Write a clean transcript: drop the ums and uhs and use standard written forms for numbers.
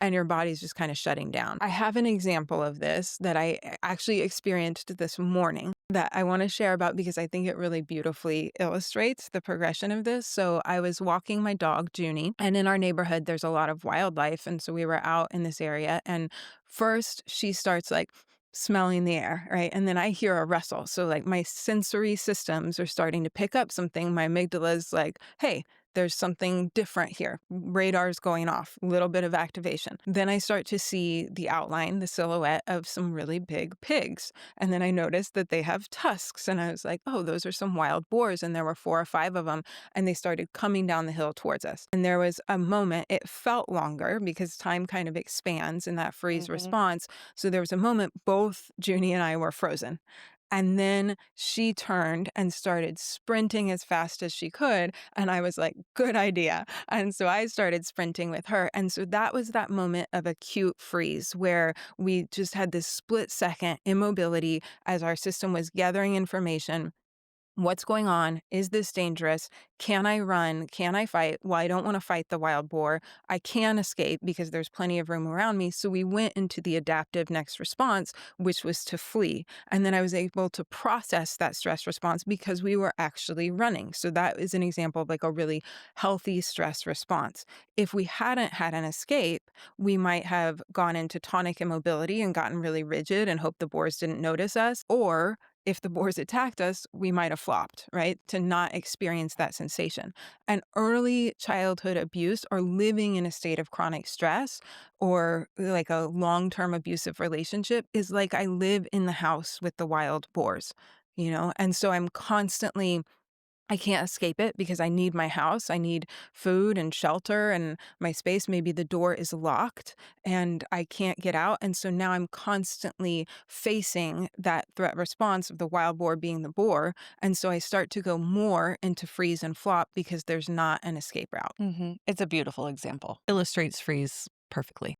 and your body's just kind of shutting down. I have an example of this that I actually experienced this morning that I want to share about because I think it really beautifully illustrates the progression of this. So I was walking my dog, Junie, and in our neighborhood, there's a lot of wildlife. And so we were out in this area, and first she starts like smelling the air, right? And then I hear a rustle. So like my sensory systems are starting to pick up something. My amygdala is like, hey, there's something different here. Radar's going off, a little bit of activation. Then I start to see the outline, the silhouette of some really big pigs. And then I noticed that they have tusks. And I was like, oh, those are some wild boars. And there were 4 or 5 of them. And they started coming down the hill towards us. And there was a moment, it felt longer because time kind of expands in that freeze Mhm. response. So there was a moment both Junie and I were frozen. And then she turned and started sprinting as fast as she could. And I was like, good idea. And so I started sprinting with her. And so that was that moment of acute freeze where we just had this split second immobility as our system was gathering information. What's going on? Is this dangerous? Can I run? Can I fight? Well, I don't want to fight the wild boar. I can escape because there's plenty of room around me. So we went into the adaptive next response, which was to flee. And then I was able to process that stress response because we were actually running. So that is an example of like a really healthy stress response. If we hadn't had an escape, we might have gone into tonic immobility and gotten really rigid and hoped the boars didn't notice us, or if the boars attacked us, we might have flopped, right? To not experience that sensation. And early childhood abuse or living in a state of chronic stress or like a long term abusive relationship is like I live in the house with the wild boars, you know? And so I'm constantly I can't escape it because I need my house. I need food and shelter and my space. Maybe the door is locked and I can't get out. And so now I'm constantly facing that threat response of the wild boar being the boar. And so I start to go more into freeze and flop because there's not an escape route. Mhm. It's a beautiful example. Illustrates freeze perfectly.